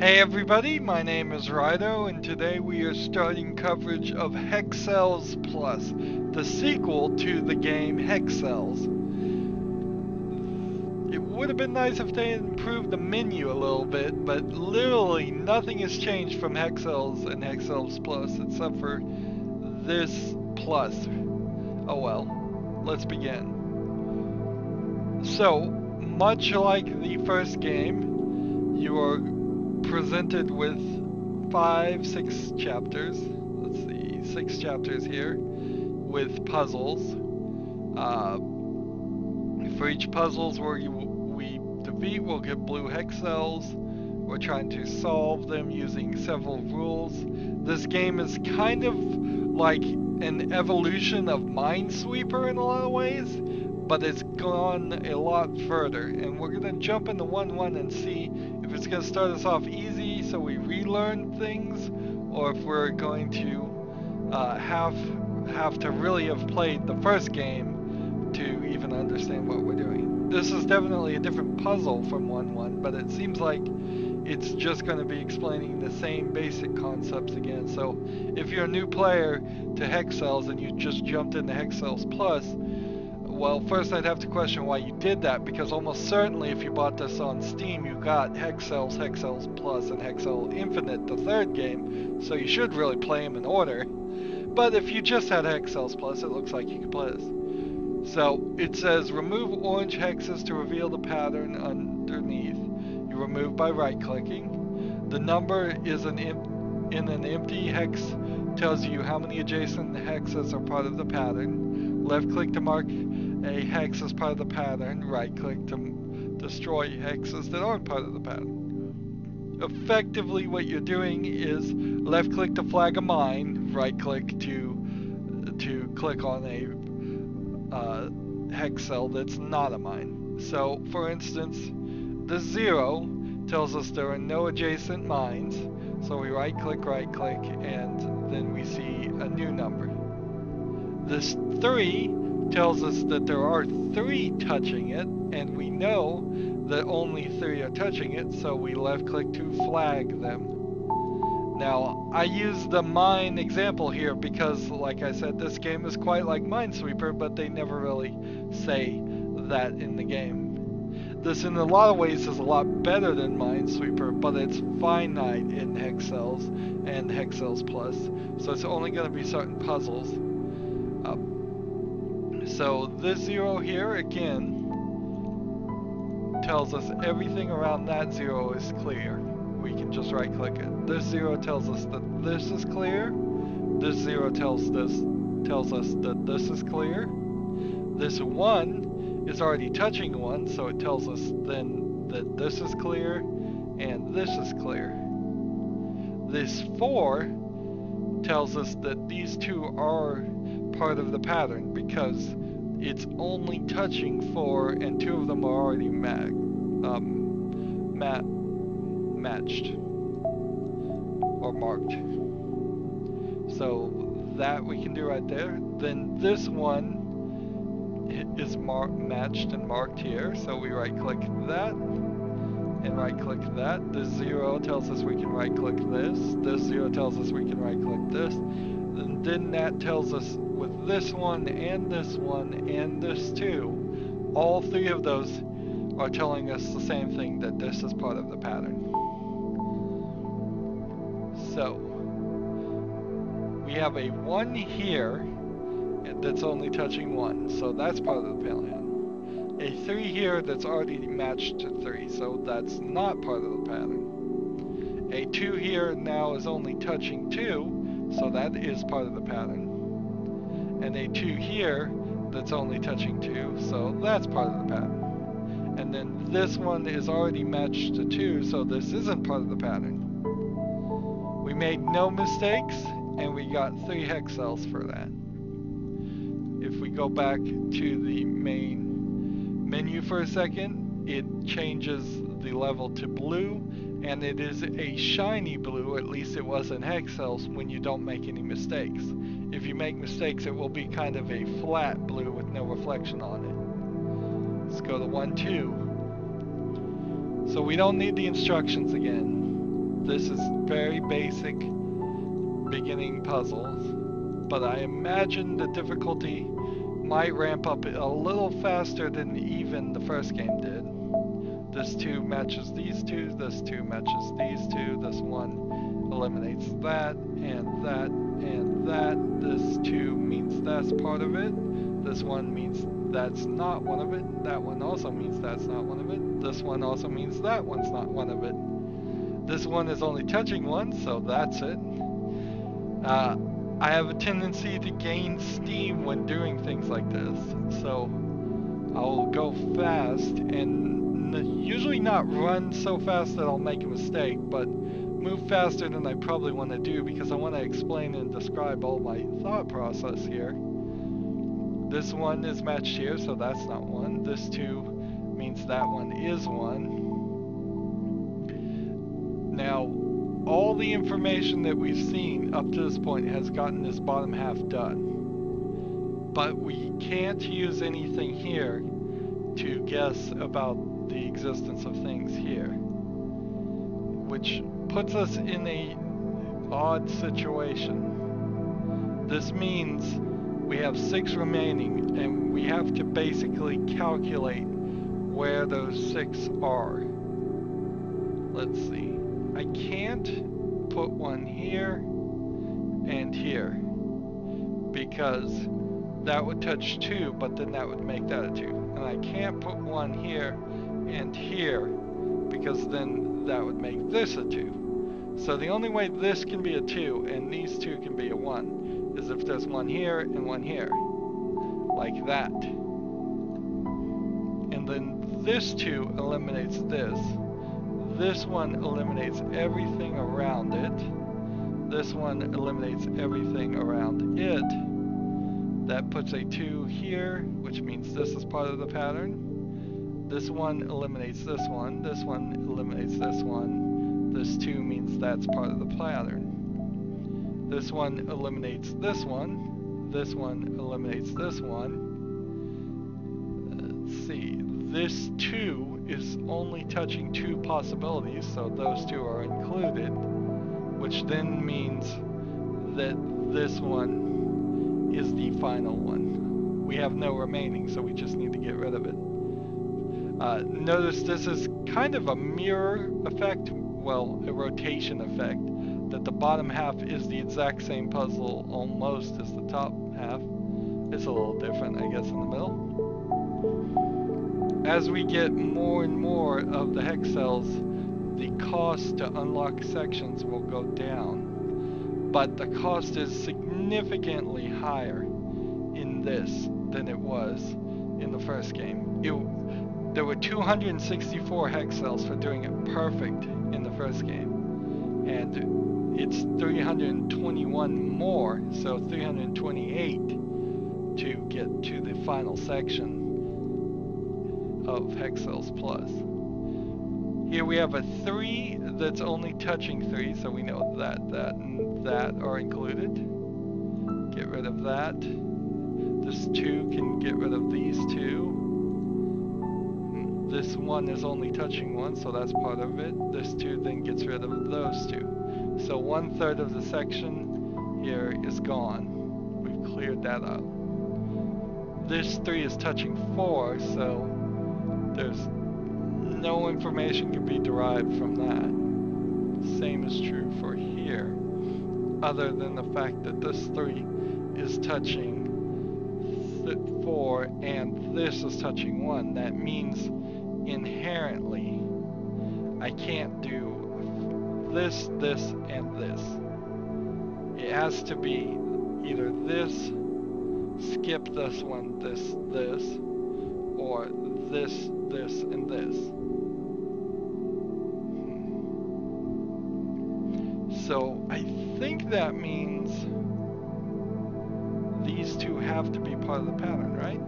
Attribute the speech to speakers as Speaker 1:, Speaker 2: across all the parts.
Speaker 1: Hey everybody, my name is Rydo, and today we are starting coverage of Hexcells Plus, the sequel to the game Hexcells. It would have been nice if they had improved the menu a little bit, but literally nothing has changed from Hexcells and Hexcells Plus except for this plus. Oh well, let's begin. So, much like the first game, you are presented with 6 chapters. Let's see, 6 chapters here with puzzles. For each puzzles we defeat, we'll get blue hex cells. We're trying to solve them using several rules. This game is kind of like an evolution of Minesweeper in a lot of ways, but it's gone a lot further. And we're going to jump into 1-1 and see if it's going to start us off easy so we relearn things, or if we're going to have to really have played the first game to even understand what we're doing. This is definitely a different puzzle from 1-1, but it seems like it's just going to be explaining the same basic concepts again. So if you're a new player to Hexcells and you just jumped into Hexcells Plus, well, first I'd have to question why you did that, because almost certainly if you bought this on Steam, you got Hexcells, Hexcells Plus, and Hexcell Infinite, the third game, so you should really play them in order. But if you just had Hexcells Plus, it looks like you could play this. So it says remove orange hexes to reveal the pattern underneath. You remove by right-clicking. The number is in an empty hex, tells you how many adjacent hexes are part of the pattern. Left-click to mark a hex as part of the pattern. Right-click to destroy hexes that aren't part of the pattern. Effectively, what you're doing is left-click to flag a mine. Right-click to click on a hex cell that's not a mine. So, for instance, the 0 tells us there are no adjacent mines. So we right-click, and then we see a new number. This 3 tells us that there are 3 touching it, and we know that only 3 are touching it, so we left-click to flag them. Now, I use the mine example here because, like I said, this game is quite like Minesweeper, but they never really say that in the game. This, in a lot of ways, is a lot better than Minesweeper, but it's finite in Hexcells and Hexcells Plus, so it's only going to be certain puzzles. So this 0 here, again, tells us everything around that 0 is clear. We can just right-click it. This 0 tells us that this is clear. This 0 tells us that this is clear. This 1 is already touching 1, so it tells us then that this is clear and this is clear. This 4 tells us that these 2 are part of the pattern because it's only touching 4 and 2 of them are already matched or marked. So that we can do right there. Then this one is matched and marked here, so we right-click that and right-click that. This 0 tells us we can right-click this. This 0 tells us we can right-click this. And then that tells us with this one and this one and this 2, all 3 of those are telling us the same thing, that this is part of the pattern. So we have a 1 here that's only touching 1, so that's part of the pattern. A 3 here that's already matched to 3, so that's not part of the pattern. A 2 here now is only touching 2, so that is part of the pattern. And a 2 here that's only touching 2, so that's part of the pattern. And then this one is already matched to 2, so this isn't part of the pattern. We made no mistakes, and we got 3 hex cells for that. If we go back to the main menu for a second, it changes the level to blue, and it is a shiny blue, at least it was in Hexcells, when you don't make any mistakes. If you make mistakes, it will be kind of a flat blue with no reflection on it. Let's go to 1-2. So we don't need the instructions again. This is very basic beginning puzzles, but I imagine the difficulty might ramp up a little faster than even the first game did. This 2 matches these 2, this 2 matches these 2, this 1 eliminates that, and that, and that. This 2 means that's part of it. This 1 means that's not one of it. That one also means that's not one of it. This one also means that one's not one of it. This one is only touching 1, so that's it. I have a tendency to gain steam when doing things like this, so I'll go fast and usually not run so fast that I'll make a mistake, but move faster than I probably want to do because I want to explain and describe all my thought process here. This 1 is matched here, so that's not 1. This 2 means that one is 1. Now, all the information that we've seen up to this point has gotten this bottom half done. But we can't use anything here to guess about the existence of things here, which puts us in a odd situation. This means we have 6 remaining, and we have to basically calculate where those 6 are. Let's see. I can't put one here and here because that would touch 2, but then that would make that a 2. And I can't put one here and here because then that would make this a 2. So the only way this can be a 2 and these 2 can be a 1 is if there's one here and one here, like that. And then this 2 eliminates this. This one eliminates everything around it. This one eliminates everything around it. That puts a 2 here, which means this is part of the pattern. This one eliminates this one. This one eliminates this one. This 2 means that's part of the pattern. This one eliminates this one. This one eliminates this one. Let's see. This 2 is only touching 2 possibilities, so those 2 are included, which then means that this one is the final one. We have no remaining, so we just need to get rid of it. Notice this is kind of a mirror effect, well, a rotation effect, that the bottom half is the exact same puzzle almost as the top half. It's a little different, I guess, in the middle. As we get more and more of the Hexcells, the cost to unlock sections will go down, but the cost is significantly higher in this than it was in the first game. There were 264 Hexcells for doing it perfect in the first game, and it's 321 more, so 328 to get to the final section of Hexcells Plus. Here we have a 3 that's only touching 3, so we know that, and that are included. Get rid of that. This 2 can get rid of these 2. This 1 is only touching 1, so that's part of it. This 2 then gets rid of those 2. So 1/3 of the section here is gone. We've cleared that up. This 3 is touching 4, so there's no information can be derived from that. Same is true for here, other than the fact that this 3 is touching 4 and this is touching 1. That means inherently I can't do this, this, and this. It has to be either this, skip this one, this, or this, and this. So I think that means these 2 have to be part of the pattern, right?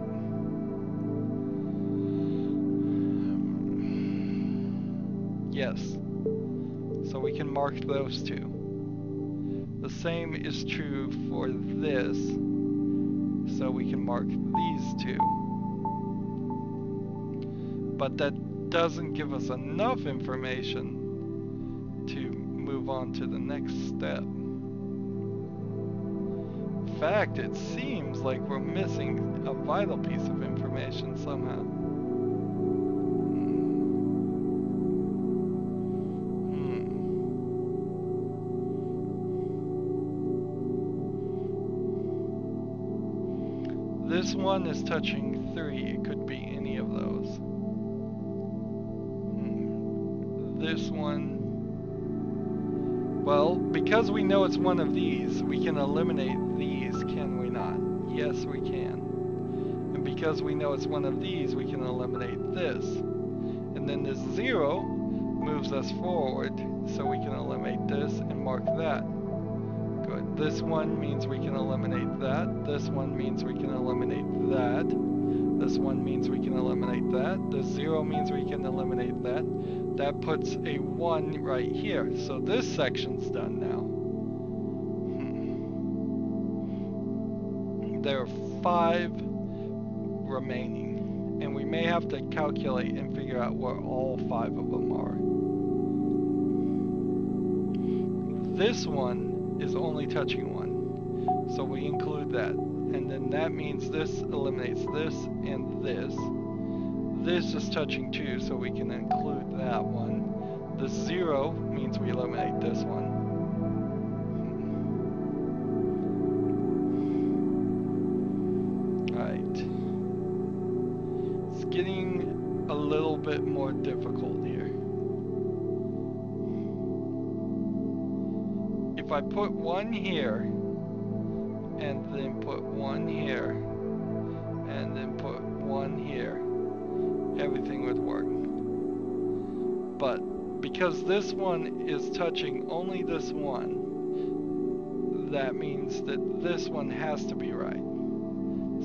Speaker 1: Yes. So we can mark those 2. The same is true for this. So we can mark these 2. But that doesn't give us enough information to move move on to the next step. In fact, it seems like we're missing a vital piece of information somehow. This one is touching 3. It could be any of those. This one. Well, because we know it's one of these, we can eliminate these, can we not? Yes, we can. And because we know it's one of these, we can eliminate this. And then this 0 moves us forward, so we can eliminate this and mark that. Good. This one means we can eliminate that. This one means we can eliminate that. This one means we can eliminate that. This 0 means we can eliminate that. That puts a 1 right here. So this section's done now. There are 5 remaining. And we may have to calculate and figure out where all 5 of them are. This one is only touching 1. So we include that. And then that means this eliminates this and this. This is touching 2, so we can include that one. The 0 means we eliminate this one. Alright. It's getting a little bit more difficult here. If I put 1 here, and then put 1 here, and then put 1 here, everything would work. But because this one is touching only this one, that means that this one has to be right.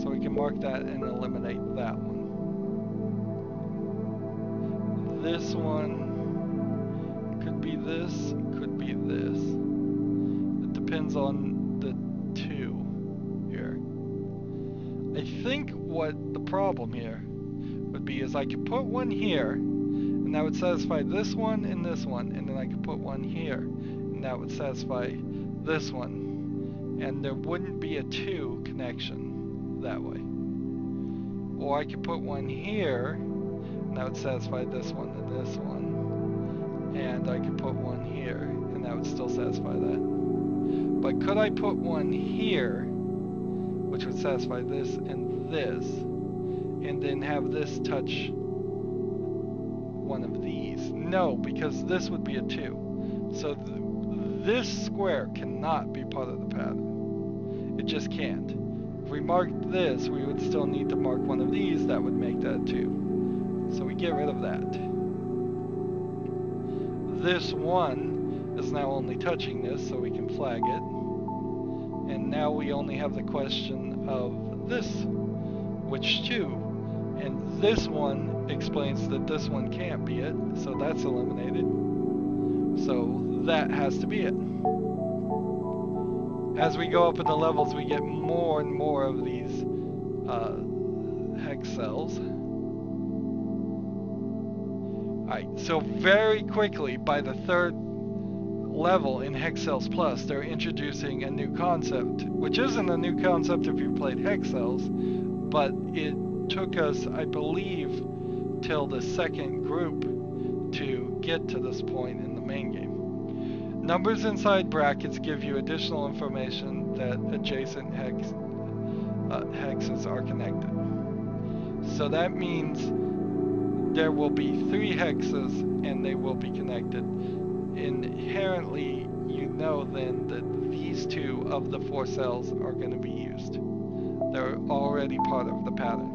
Speaker 1: So we can mark that and eliminate that one. This one could be this, could be this. It depends on the 2 here. I think what the problem here would be is I could put 1 here, and that would satisfy this one, and then I could put 1 here, and that would satisfy this one, and there wouldn't be a 2 connection that way. Or I could put 1 here, and that would satisfy this one and this one, and I could put 1 here, and that would still satisfy that. But could I put 1 here, which would satisfy this and this, and then have this touch one of these? No, because this would be a 2. So this square cannot be part of the pattern. It just can't. If we marked this, we would still need to mark one of these. That would make that 2. So we get rid of that. This 1 is now only touching this, so we can flag it. And now we only have the question of this, which 2? And this one explains that this one can't be it, so that's eliminated. So that has to be it. As we go up in the levels, we get more and more of these hex cells. Alright, so very quickly, by the 3rd level in Hexcells Plus, they're introducing a new concept, which isn't a new concept if you've played Hexcells, but it took us, I believe, till the 2nd group to get to this point in the main game. Numbers inside brackets give you additional information that adjacent hexes are connected. So that means there will be 3 hexes and they will be connected. Inherently, you know then that these 2 of the 4 cells are going to be used. They're already part of the pattern.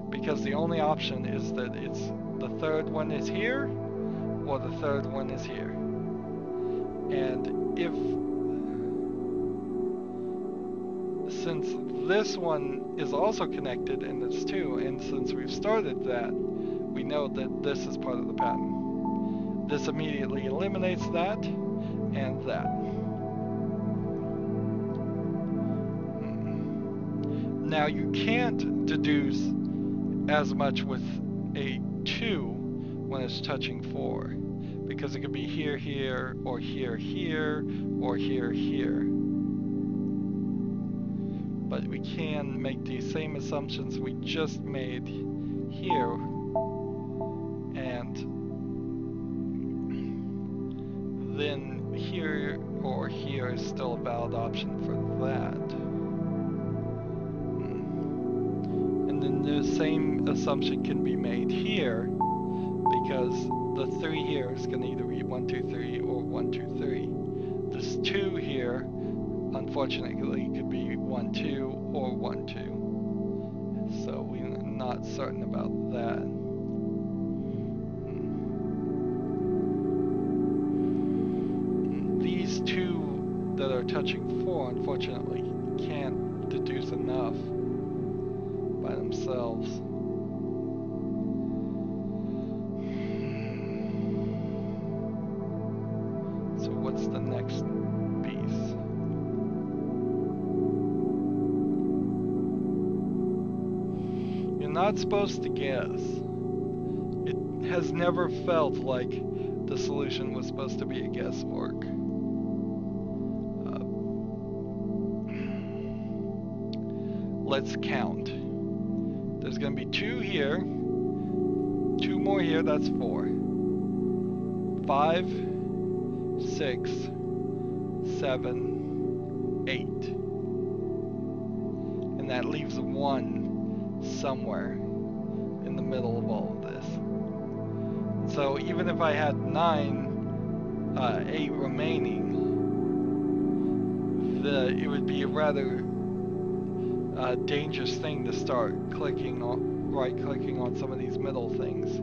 Speaker 1: Because the only option is that it's the 3rd one is here, or the 3rd one is here. And if, since this one is also connected and it's 2, and since we've started that, we know that this is part of the pattern. This immediately eliminates that and that. Now you can't deduce as much with a 2 when it's touching 4, because it could be here, here, or here, here, or here, here. But we can make these same assumptions we just made here, and then here or here is still a valid option for that. And then the same assumption can be made here, because the 3 here is going to either be 1, 2, 3 or 1, 2, 3. This 2 here, unfortunately, could be 1, 2 or 1, 2. So we're not certain about that. These 2 that are touching 4, unfortunately, can't deduce enough by themselves. So what's the next piece? You're not supposed to guess. It has never felt like the solution was supposed to be a guesswork. Let's count. There's going to be 2 here, 2 more here, that's 4. 5, 6, 7, 8. And that leaves 1 somewhere in the middle of all of this. So even if I had 8 remaining, it would be a rather dangerous thing to start right-clicking on some of these middle things.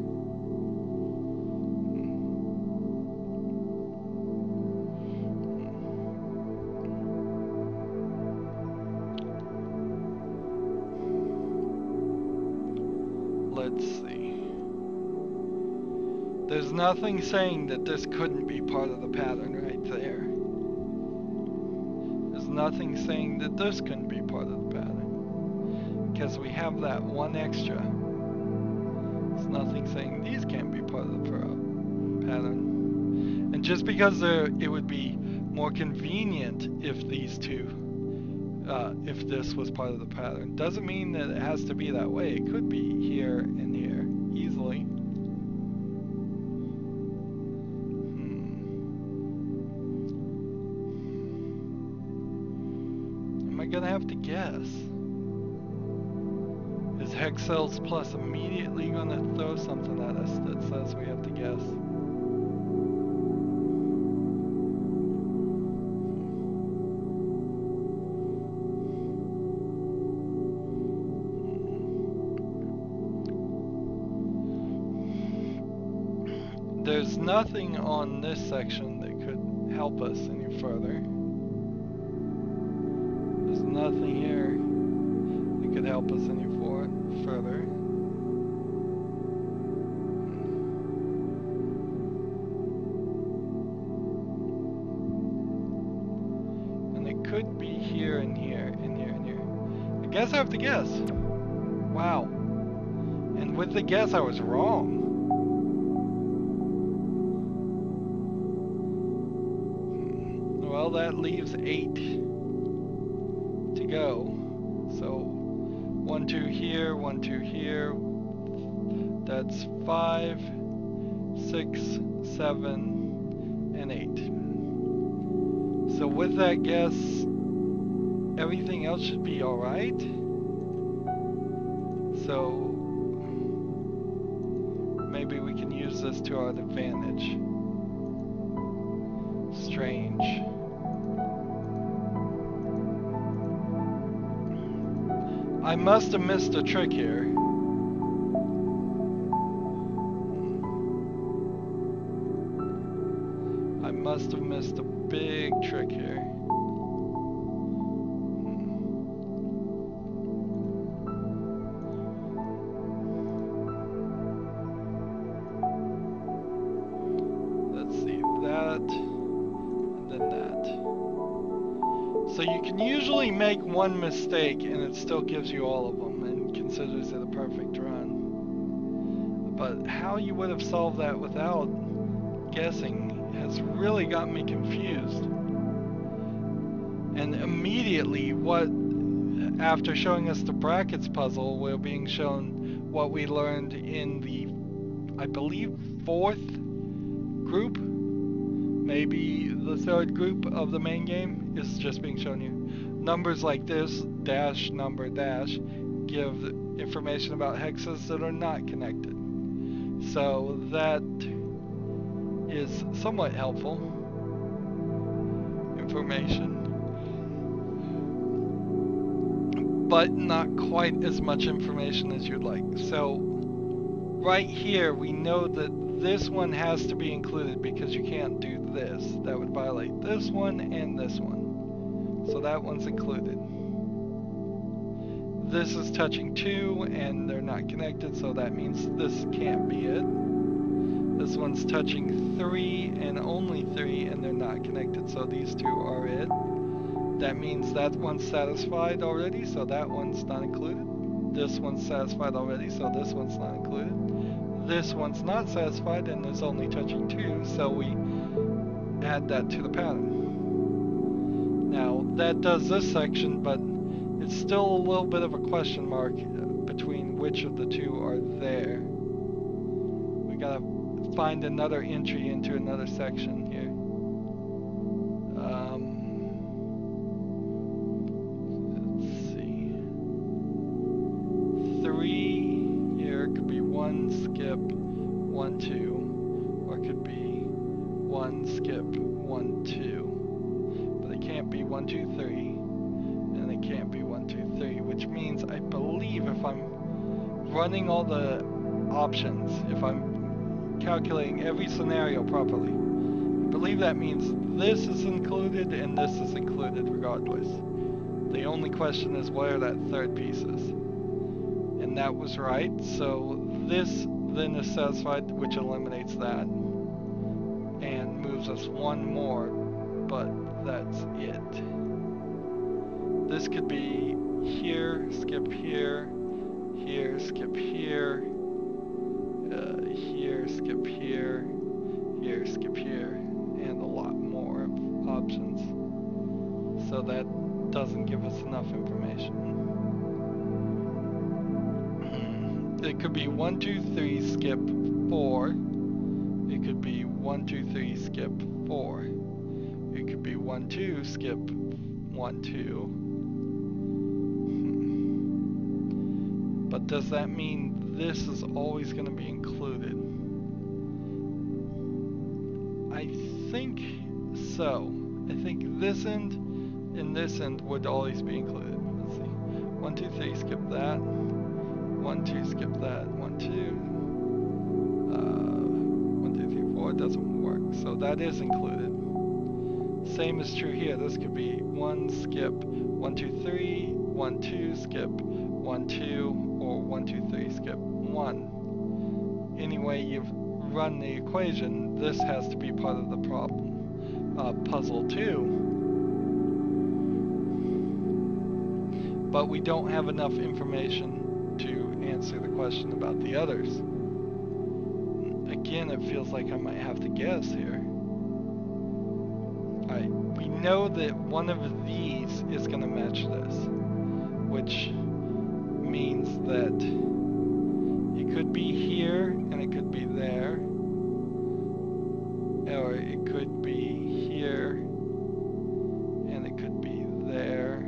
Speaker 1: Let's see. There's nothing saying that this couldn't be part of the pattern right there. There's nothing saying that this couldn't be part of the pattern, because we have that 1 extra. There's nothing saying these can't be part of the pattern. And just because it would be more convenient if these 2, if this was part of the pattern, doesn't mean that it has to be that way. It could be here and here easily. Am I gonna have to guess? Is Hexcells Plus immediately gonna throw something at us that says we have to guess? There's nothing on this section that could help us any further. There's nothing here that could help us any further. And it could be here and here and here and here. I guess I have to guess. Wow. And with the guess, I was wrong. Well, that leaves 8 to go. So 1, 2 here, 1, 2 here. That's 5, 6, 7, and 8. So with that guess, everything else should be alright. So maybe we can use this to our advantage. Strange. I must have missed a trick here. I must have missed a big trick here. Let's see, that, and then that. So you can usually make one mistake and it still gives you all of them and considers it a perfect run. But how you would have solved that without guessing has really got me confused. And immediately, after showing us the brackets puzzle, we're being shown what we learned in the, I believe, 4th group, maybe the 3rd group of the main game is just being shown you. Numbers like this, dash, number, dash, give information about hexes that are not connected. So that is somewhat helpful information, but not quite as much information as you'd like. So right here, we know that this one has to be included because you can't do this. That would violate this one and this one. So that one's included. This is touching 2 and they're not connected, so that means this can't be it. This one's touching 3 and only 3 and they're not connected, so these 2 are it. That means that one's satisfied already, so that one's not included. This one's satisfied already, so this one's not included. This one's not satisfied and is only touching 2, so we add that to the pattern. Now, that does this section, but it's still a little bit of a question mark between which of the 2 are there. We gotta find another entry into another section here. Let's see. 3 here could be 1 skip 1 2, or it could be 1 skip 1 2. But it can't be 1 2 3. And it can't be 1 2 3, which means I believe if I'm running all the options, if I'm calculating every scenario properly, I believe that means this is included and this is included regardless. The only question is where that 3rd piece is. And that was right, so this then is satisfied, which eliminates that and moves us 1 more, but that's it. This could be here, skip here, here, skip here, here, skip here, here, skip here, and a lot more options. So that doesn't give us enough information. It could be 1 2 3 skip 4. It could be 1 2 3 skip 4. It could be 1 2 skip 1 2. But does that mean this is always going to be included? I think so. I think this end and this end would always be included. Let's see. 1 2 3 skip that. 1 2 skip that. 1 2. 1 2 3 4 doesn't work. So that is included. Same is true here. This could be 1 skip 1 2 3, 1 2 skip 1 2. Or 1 2 3 skip 1. Anyway you've run the equation, this has to be part of the problem. Puzzle 2. But we don't have enough information to answer the question about the others. Again, it feels like I might have to guess here. Alright, we know that one of these is going to match this, which means that it could be here and it could be there, or it could be here and it could be there,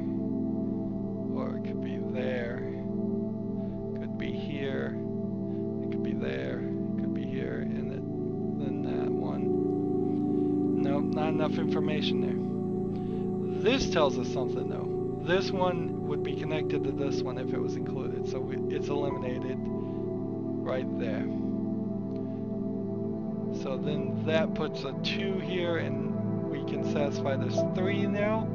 Speaker 1: or it could be there, it could be here, it could be there, it could be here, and then that one. Nope, not enough information there. This tells us something though. This one would be connected to this one if it was included, so it's eliminated right there. So then that puts a 2 here, and we can satisfy this 3 now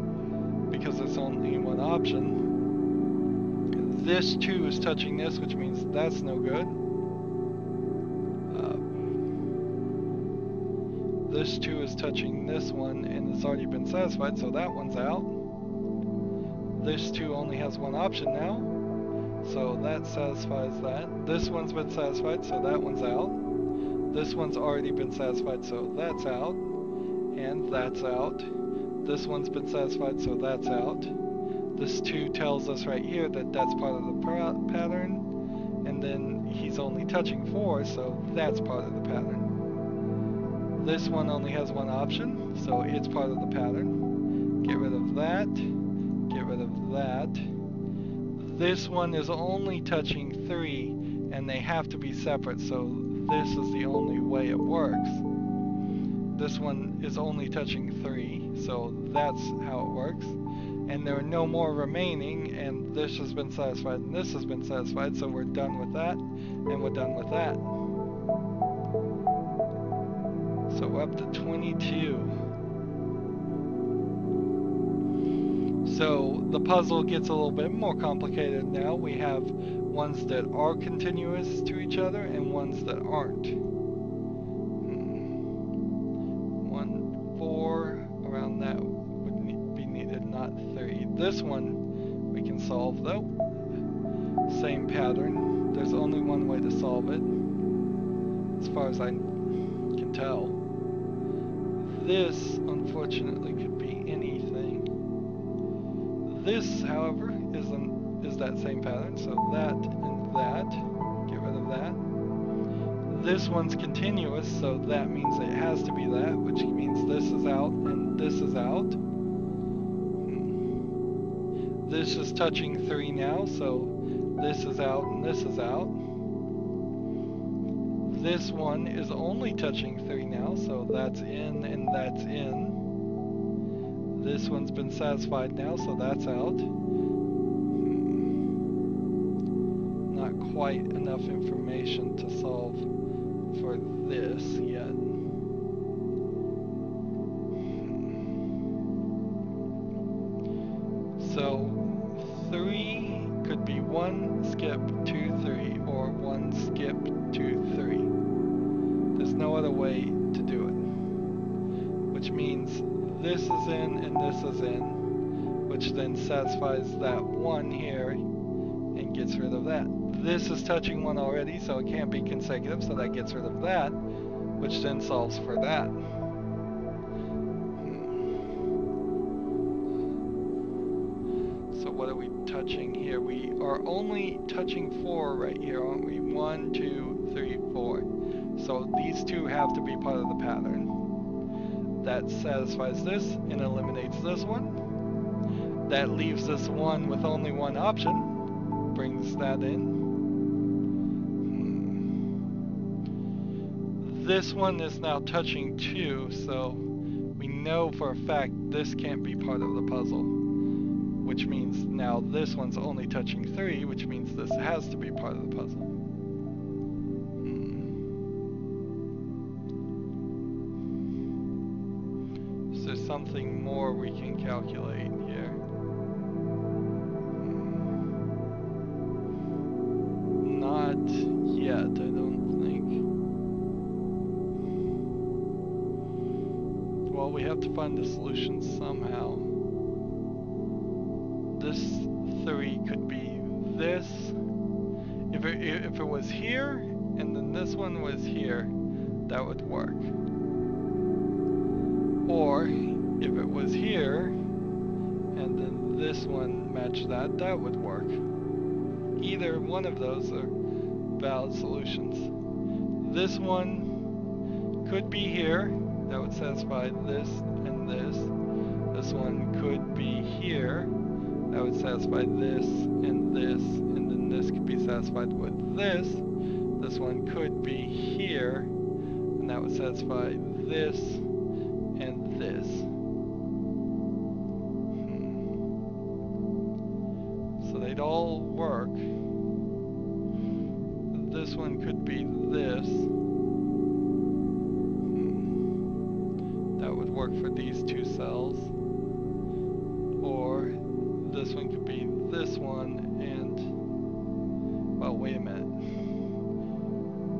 Speaker 1: because there's only one option. This 2 is touching this, which means that's no good. This 2 is touching this one and it's already been satisfied, so that one's out. This 2 only has one option now, so that satisfies that. This one's been satisfied, so that one's out. This one's already been satisfied, so that's out. And that's out. This one's been satisfied, so that's out. This 2 tells us right here that that's part of the pattern. And then he's only touching 4, so that's part of the pattern. This one only has one option, so it's part of the pattern. Get rid of that. Get rid of that. This one is only touching 3, and they have to be separate, so this is the only way it works. This one is only touching 3, so that's how it works. And there are no more remaining, and this has been satisfied, and this has been satisfied, so we're done with that, and we're done with that. So we're up to 22. So the puzzle gets a little bit more complicated now. We have ones that are continuous to each other and ones that aren't. 1, 4, around that would be needed, not 3. This one we can solve though. Same pattern. There's only one way to solve it, as far as I can tell. This, unfortunately, could be anything. This, however, is that same pattern, so that and that. Get rid of that. This one's continuous, so that means it has to be that, which means this is out and this is out. This is touching 3 now, so this is out and this is out. This one is only touching 3 now, so that's in and that's in. This one's been satisfied now, so that's out. Not quite enough information to solve for this yet. So 3 could be 1 skip 2 3 or 1 skip 2 3. There's no other way to do it, which means this is in and this is in, which then satisfies that 1 here and gets rid of that. This is touching 1 already, so it can't be consecutive, so that gets rid of that, which then solves for that. So what are we touching here? We are only touching 4 right here, aren't we? 1, 2, 3, 4. So these 2 have to be part of the pattern. That satisfies this and eliminates this one. That leaves this one with only one option. Brings that in. This one is now touching 2, so we know for a fact this can't be part of the puzzle. Which means now this one's only touching 3, which means this has to be part of the puzzle. Is there something more we can calculate here? Not yet, I don't think. Well, we have to find the solution somehow. This 3 could be this. If it was here, and then this one was here, that would work. Or, if it was here, and then this one matched that, that would work. Either one of those are valid solutions. This one could be here, that would satisfy this and this. This one could be here, that would satisfy this, and then this could be satisfied with this. This one could be here, and that would satisfy this, and this. So they'd all work. This one could be this. That would work for these 2 cells. Or this one could be this one, and, well, wait a minute.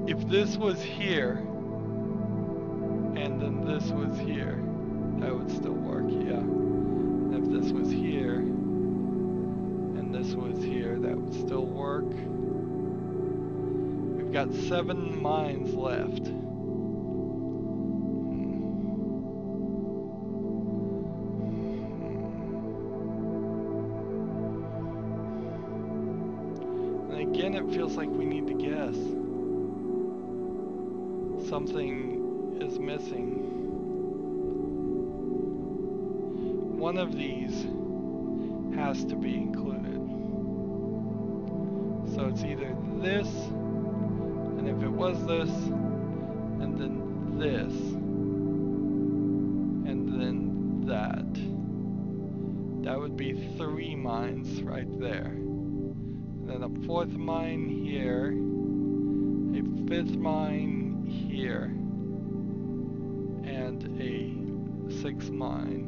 Speaker 1: If this was here, and then this was here, that would still work, yeah. And if this was here, and this was here, that would still work. We've got 7 mines left. again, it feels like we need to guess. Something is missing. One of these has to be included. So it's either this, and if it was this, and then this, and then that. That would be 3 mines right there. And then a 4th mine here, a 5th mine here, and a 6th mine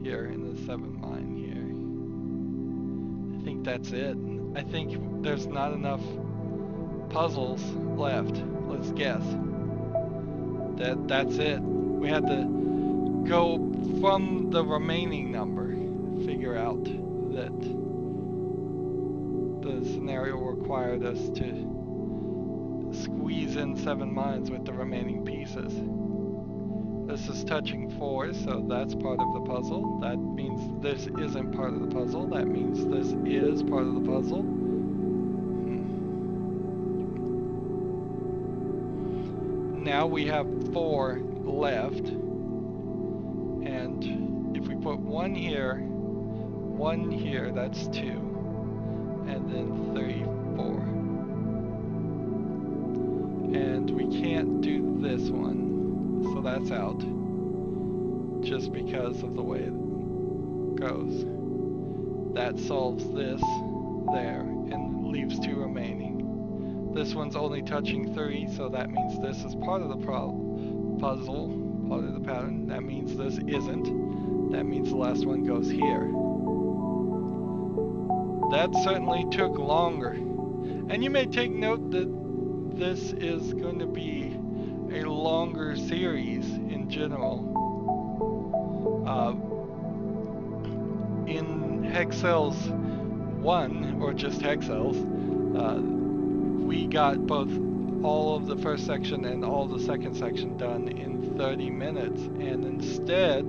Speaker 1: here, and the 7th mine here. I think that's it. I think there's not enough puzzles left. Let's guess. That's it. We had to go from the remaining number, figure out that the scenario required us to squeeze in 7 mines with the remaining pieces. This is touching 4, so that's part of the puzzle. That means this isn't part of the puzzle. That means this is part of the puzzle. Now we have 4 left. And if we put 1 here, 1 here, that's 2. And then 3, 4. And we can't do this one, so that's out. Just because of the way it goes. That solves this there and leaves 2 remaining. This one's only touching 3, so that means this is part of the puzzle, part of the pattern. That means this isn't. That means the last one goes here. That certainly took longer. And you may take note that this is going to be a longer series in general. In Hexcells 1, or just Hexcells, we got both all of the first section and all of the second section done in 30 minutes, and instead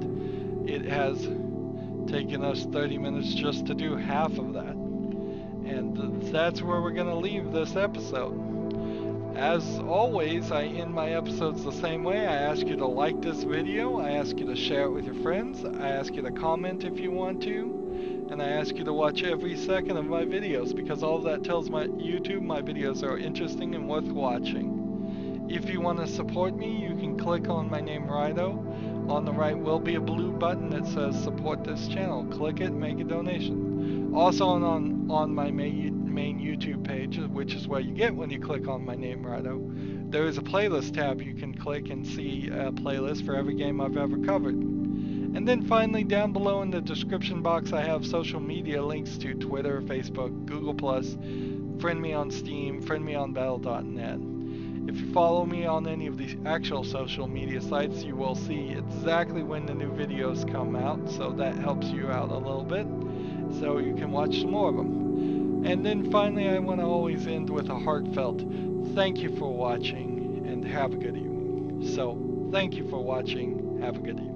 Speaker 1: it has taken us 30 minutes just to do half of that. And that's where we're going to leave this episode. As always, I end my episodes the same way. I ask you to like this video, I ask you to share it with your friends, I ask you to comment if you want to, and I ask you to watch every second of my videos, because all of that tells my YouTube my videos are interesting and worth watching. If you want to support me, you can click on my name, Rydo. On the right will be a blue button that says support this channel. Click it, make a donation. Also on my main YouTube page, which is where you get when you click on my name, Rydo, there is a playlist tab you can click and see a playlist for every game I've ever covered. And then finally, down below in the description box, I have social media links to Twitter, Facebook, Google+, friend me on Steam, friend me on Battle.net. If you follow me on any of these actual social media sites, you will see exactly when the new videos come out, so that helps you out a little bit, so you can watch some more of them. And then finally, I want to always end with a heartfelt thank you for watching, and have a good evening. So, thank you for watching, have a good evening.